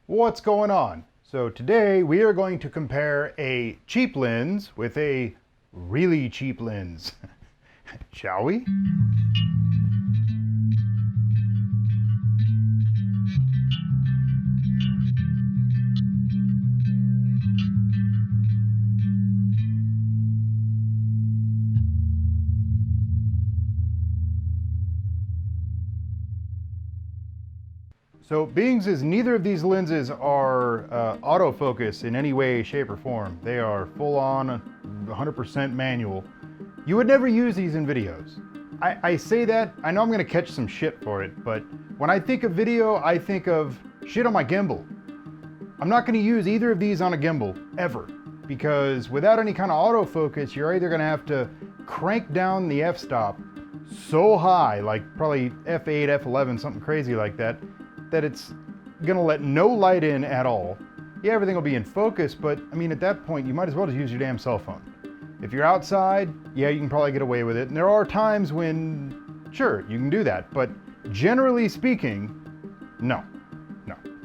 What's going on? So today we are going to compare a cheap lens with a really cheap lens. Shall we? So being as neither of these lenses are autofocus in any way, shape, or form, they are full on 100% manual, you would never use these in videos. I say that, I know I'm gonna catch some shit for it, but when I think of video, I think of shit on my gimbal. I'm not gonna use either of these on a gimbal, ever, because without any kind of autofocus, you're either gonna have to crank down the f-stop so high, like probably f8, f11, something crazy like that, that it's gonna let no light in at all. Yeah, everything will be in focus, but I mean, at that point, you might as well just use your damn cell phone. If you're outside, yeah, you can probably get away with it. And there are times when, sure, you can do that, but generally speaking, no.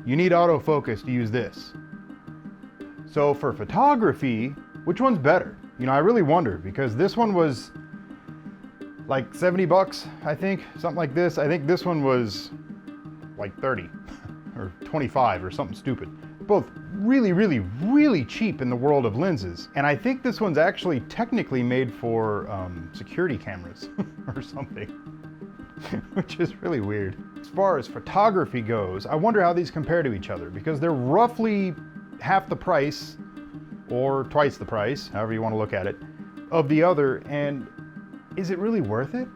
You need autofocus to use this. So for photography, which one's better? You know, I really wonder, because this one was like 70 bucks, I think, something like this. I think this one was like 30 or 25 or something stupid. Both really cheap in the world of lenses. And I think this one's actually technically made for security cameras or something, which is really weird. As far as photography goes, I wonder how these compare to each other, because they're roughly half the price or twice the price, however you want to look at it, of the other. And is it really worth it?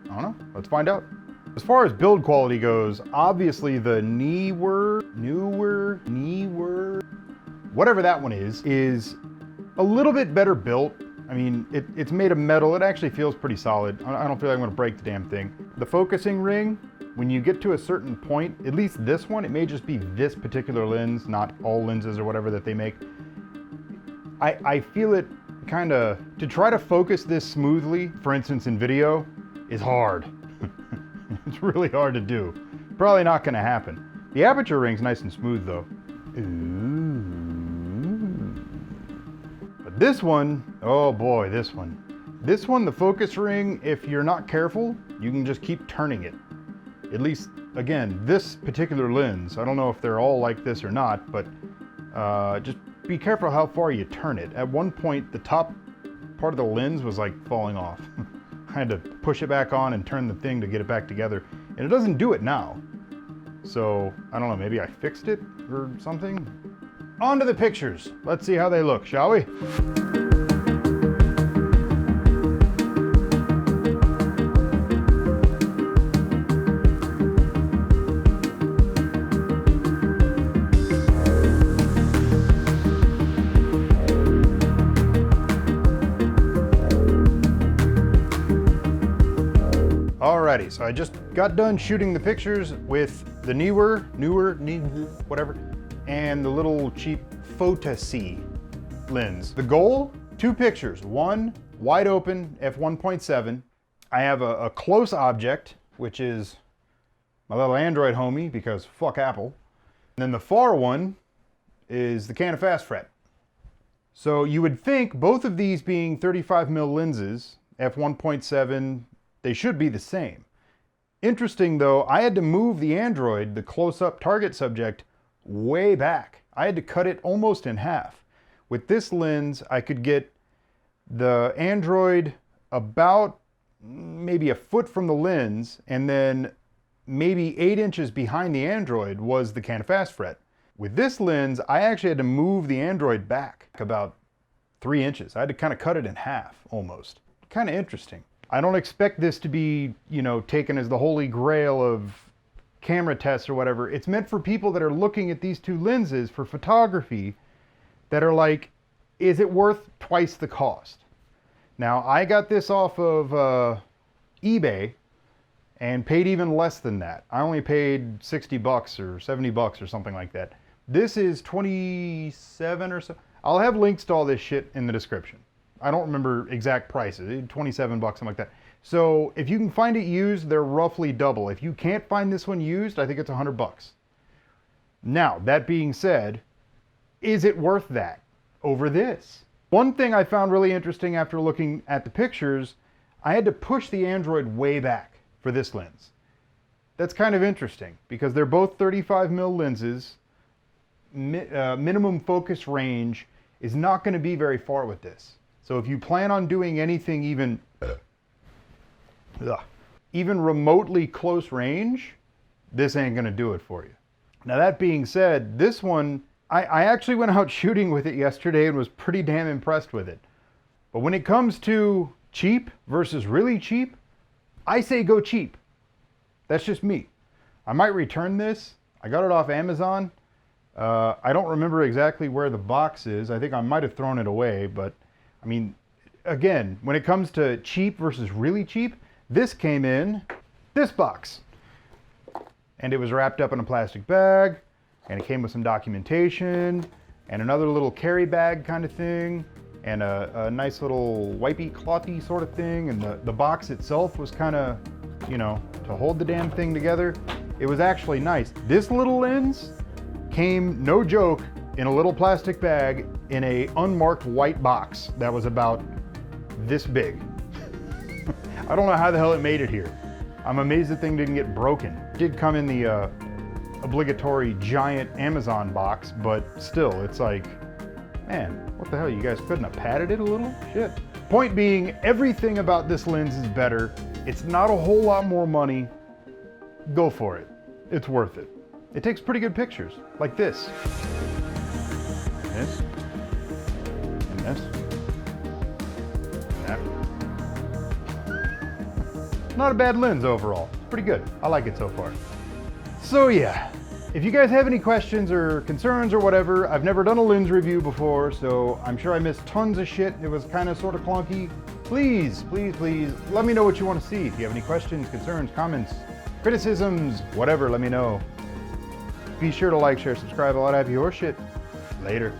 I don't know. Let's find out. As far as build quality goes, obviously the Neewer, whatever that one is a little bit better built. I mean, it's made of metal. It actually feels pretty solid. I don't feel like I'm gonna break the damn thing. The focusing ring, when you get to a certain point, at least this one, it may just be this particular lens, not all lenses or whatever that they make. I feel it kinda, to try to focus this smoothly, for instance in video, is hard. It's really hard to do. Probably not gonna happen. The aperture ring's nice and smooth though. Ooh. But this one, oh boy, this one. This one, the focus ring, if you're not careful, you can just keep turning it. At least, again, this particular lens, I don't know if they're all like this or not, but just be careful how far you turn it. At one point, the top part of the lens was like falling off. I had to push it back on and turn the thing to get it back together. And it doesn't do it now. So, I don't know, maybe I fixed it or something? On to the pictures. Let's see how they look, shall we? Alrighty, so I just got done shooting the pictures with the Neewer, whatever, and the little cheap Fotasy lens. The goal, 2 pictures. One, wide open, f1.7. I have a close object, which is my little Android homie, because fuck Apple. And then the far one is the Canon Fast Fret. So you would think both of these being 35mm lenses, f1.7, they should be the same. Interesting though, I had to move the Android, the close-up target subject, way back. I had to cut it almost in half. With this lens, I could get the Android about maybe a foot from the lens, and then maybe 8 inches behind the Android was the Canon Fast Fret. With this lens, I actually had to move the Android back about 3 inches. I had to kind of cut it in half, almost. Kind of interesting. I don't expect this to be, you know, taken as the holy grail of camera tests or whatever. It's meant for people that are looking at these 2 lenses for photography that are like, is it worth twice the cost? Now, I got this off of eBay and paid even less than that. I only paid 60 bucks or 70 bucks or something like that. This is 27 or so. I'll have links to all this shit in the description. I don't remember exact prices, 27 bucks, something like that. So if you can find it used, they're roughly double. If you can't find this one used, I think it's 100 bucks. Now, that being said, is it worth that over this? One thing I found really interesting after looking at the pictures, I had to push the Android way back for this lens. That's kind of interesting because they're both 35mm lenses. Minimum focus range is not going to be very far with this. So if you plan on doing anything even remotely close range, this ain't going to do it for you. Now that being said, this one, I actually went out shooting with it yesterday and was pretty damn impressed with it. But when it comes to cheap versus really cheap, I say go cheap. That's just me. I might return this. I got it off Amazon. I don't remember exactly where the box is. I think I might have thrown it away, but I mean, again, when it comes to cheap versus really cheap, this came in this box. And it was wrapped up in a plastic bag, and it came with some documentation, and another little carry bag kind of thing, and a nice little wipey, clothy sort of thing, and the box itself was kind of, you know, to hold the damn thing together. It was actually nice. This little lens came, no joke, in a little plastic bag in a unmarked white box that was about this big. I don't know how the hell it made it here. I'm amazed the thing didn't get broken. It did come in the obligatory giant Amazon box, but still, it's like, man, what the hell, you guys couldn't have padded it a little? Shit. Point being, everything about this lens is better. It's not a whole lot more money. Go for it. It's worth it. It takes pretty good pictures, like this. This. And this. And that. Not a bad lens overall. Pretty good. I like it so far. So yeah, if you guys have any questions or concerns or whatever, I've never done a lens review before, so I'm sure I missed tons of shit. It was kind of sort of clunky. Please, please, please, let me know what you want to see. If you have any questions, concerns, comments, criticisms, whatever, let me know. Be sure to like, share, subscribe, all that happy horse shit. Later.